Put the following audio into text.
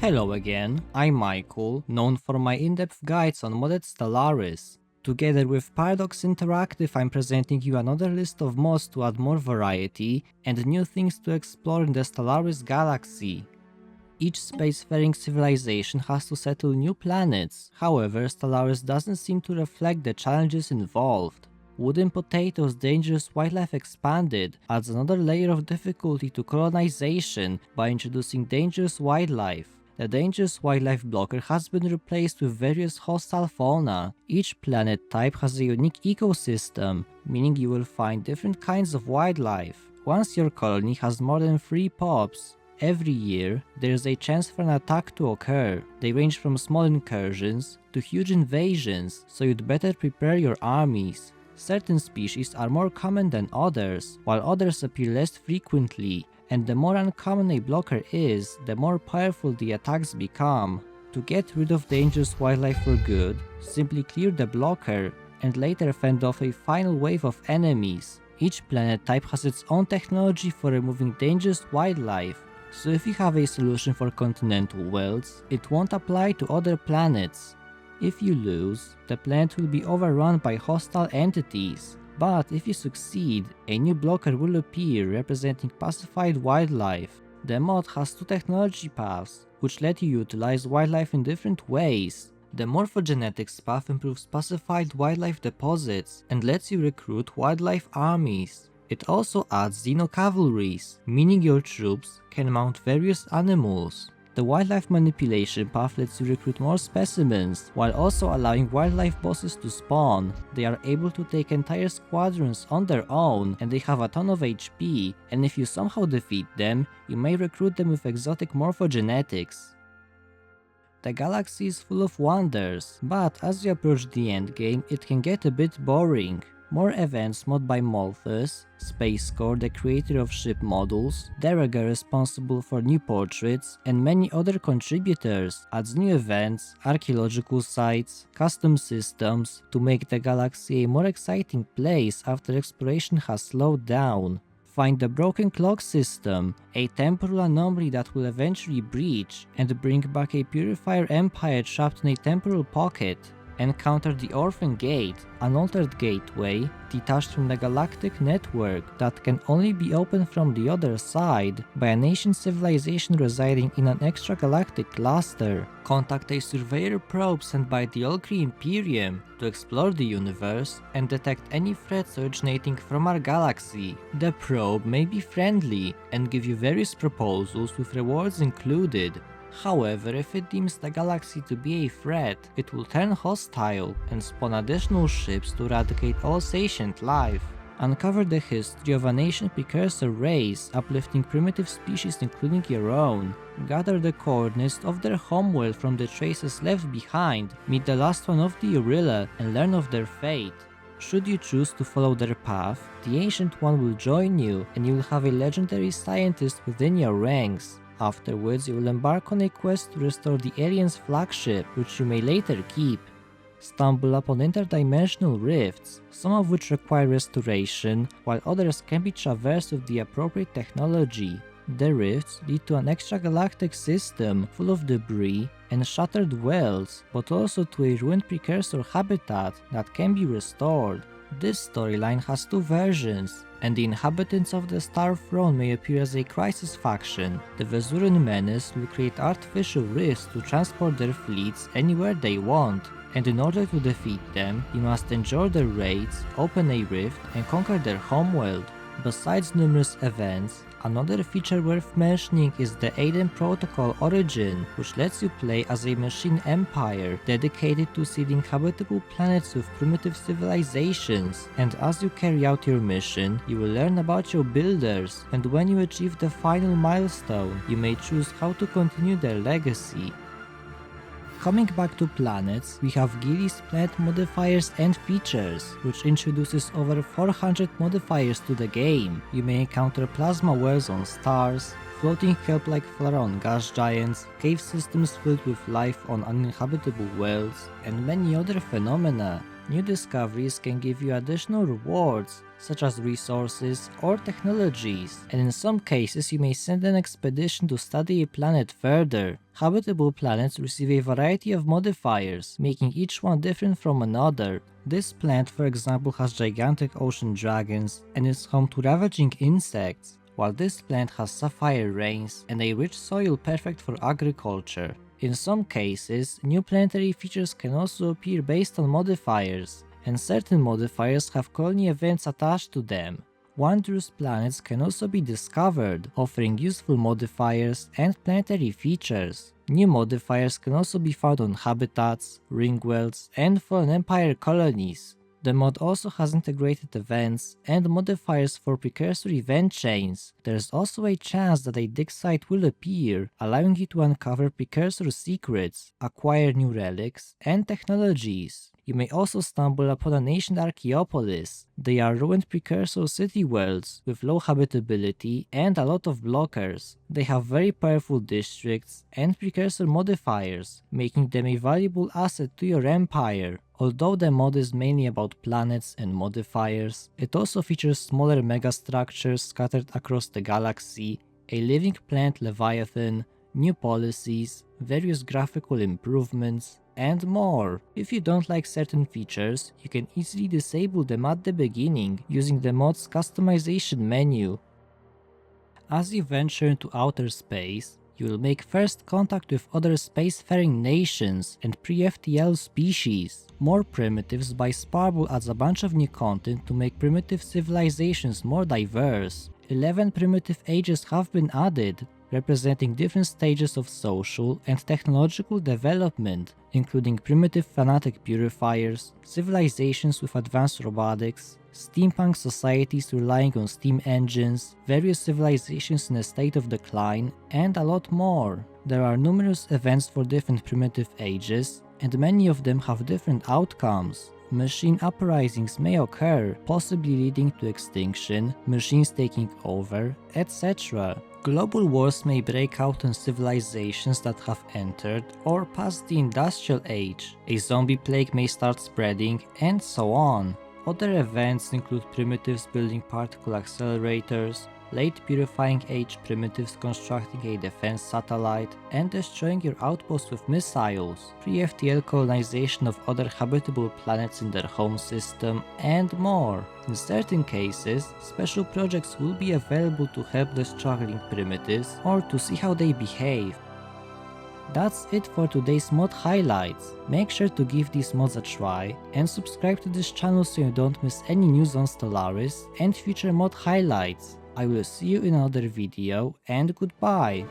Hello again, I'm Michael, known for my in-depth guides on modded Stellaris. Together with Paradox Interactive, I'm presenting you another list of mods to add more variety and new things to explore in the Stellaris galaxy. Each spacefaring civilization has to settle new planets, however Stellaris doesn't seem to reflect the challenges involved. WoodenPotato's Dangerous Wildlife Expanded adds another layer of difficulty to colonization by introducing dangerous wildlife. The dangerous wildlife blocker has been replaced with various hostile fauna. Each planet type has a unique ecosystem, meaning you will find different kinds of wildlife. Once your colony has more than 3 pops, every year there is a chance for an attack to occur. They range from small incursions to huge invasions, so you'd better prepare your armies. Certain species are more common than others, while others appear less frequently, and the more uncommon a blocker is, the more powerful the attacks become. To get rid of dangerous wildlife for good, simply clear the blocker, and later fend off a final wave of enemies. Each planet type has its own technology for removing dangerous wildlife, so if you have a solution for continental worlds, it won't apply to other planets. If you lose, the planet will be overrun by hostile entities. But if you succeed, a new blocker will appear representing pacified wildlife. The mod has 2 technology paths, which let you utilize wildlife in different ways. The morphogenetics path improves pacified wildlife deposits and lets you recruit wildlife armies. It also adds xenocavalries, meaning your troops can mount various animals. The wildlife manipulation path lets you recruit more specimens, while also allowing wildlife bosses to spawn. They are able to take entire squadrons on their own, and they have a ton of HP, and if you somehow defeat them, you may recruit them with exotic morphogenetics. The galaxy is full of wonders, but as you approach the endgame, it can get a bit boring. More events mod by Malthus, SpaceCore, the creator of ship models, Derega, responsible for new portraits, and many other contributors, adds new events, archaeological sites, custom systems to make the galaxy a more exciting place after exploration has slowed down. Find the broken clock system, a temporal anomaly that will eventually breach and bring back a purifier empire trapped in a temporal pocket. Encounter the Orphan Gate, an altered gateway detached from the galactic network that can only be opened from the other side by an ancient civilization residing in an extragalactic cluster. Contact a surveyor probe sent by the Olkri Imperium to explore the universe and detect any threats originating from our galaxy. The probe may be friendly and give you various proposals with rewards included. However, if it deems the galaxy to be a threat, it will turn hostile and spawn additional ships to eradicate all sentient life. Uncover the history of an ancient precursor race, uplifting primitive species including your own. Gather the coordinates of their homeworld from the traces left behind, meet the last one of the Urilla, and learn of their fate. Should you choose to follow their path, the Ancient One will join you, and you will have a legendary scientist within your ranks. Afterwards, you will embark on a quest to restore the alien's flagship, which you may later keep. Stumble upon interdimensional rifts, some of which require restoration, while others can be traversed with the appropriate technology. The rifts lead to an extragalactic system full of debris and shattered worlds, but also to a ruined precursor habitat that can be restored. This storyline has 2 versions, and the inhabitants of the Star Throne may appear as a crisis faction. The Vesuran Menace will create artificial rifts to transport their fleets anywhere they want, and in order to defeat them, you must endure their raids, open a rift, and conquer their homeworld. Besides numerous events, another feature worth mentioning is the Aiden Protocol Origin, which lets you play as a machine empire dedicated to seeding habitable planets with primitive civilizations, and as you carry out your mission, you will learn about your builders, and when you achieve the final milestone, you may choose how to continue their legacy. Coming back to planets, we have Guilli's planet modifiers and features, which introduces over 400 modifiers to the game. You may encounter plasma worlds on stars, floating kelp like flora on gas giants, cave systems filled with life on uninhabitable worlds, and many other phenomena. New discoveries can give you additional rewards, such as resources or technologies, and in some cases you may send an expedition to study a planet further. Habitable planets receive a variety of modifiers, making each one different from another. This planet, for example, has gigantic ocean dragons and is home to ravaging insects, while this planet has sapphire rains and a rich soil perfect for agriculture. In some cases, new planetary features can also appear based on modifiers, and certain modifiers have colony events attached to them. Wondrous planets can also be discovered, offering useful modifiers and planetary features. New modifiers can also be found on habitats, ring worlds, and Fallen Empire colonies. The mod also has integrated events and modifiers for precursor event chains. There's also a chance that a dig site will appear, allowing you to uncover precursor secrets, acquire new relics, and technologies. You may also stumble upon an ancient Archaeopolis. They are ruined precursor city worlds with low habitability and a lot of blockers. They have very powerful districts and precursor modifiers, making them a valuable asset to your empire. Although the mod is mainly about planets and modifiers, it also features smaller megastructures scattered across the galaxy, a living planet Leviathan, new policies, various graphical improvements, and more. If you don't like certain features, you can easily disable them at the beginning using the mod's customization menu. As you venture into outer space, you will make first contact with other spacefaring nations and pre-FTL species. More Primitives by Sparble adds a bunch of new content to make primitive civilizations more diverse. 11 primitive ages have been added, representing different stages of social and technological development, including primitive fanatic purifiers, civilizations with advanced robotics, steampunk societies relying on steam engines, various civilizations in a state of decline, and a lot more. There are numerous events for different primitive ages, and many of them have different outcomes. Machine uprisings may occur, possibly leading to extinction, machines taking over, etc. Global wars may break out on civilizations that have entered or passed the industrial age, a zombie plague may start spreading, and so on. Other events include primitives building particle accelerators, late purifying age primitives constructing a defense satellite and destroying your outpost with missiles, pre-FTL colonization of other habitable planets in their home system, and more. In certain cases, special projects will be available to help the struggling primitives or to see how they behave. That's it for today's mod highlights. Make sure to give these mods a try and subscribe to this channel so you don't miss any news on Stellaris and future mod highlights. I will see you in another video and goodbye.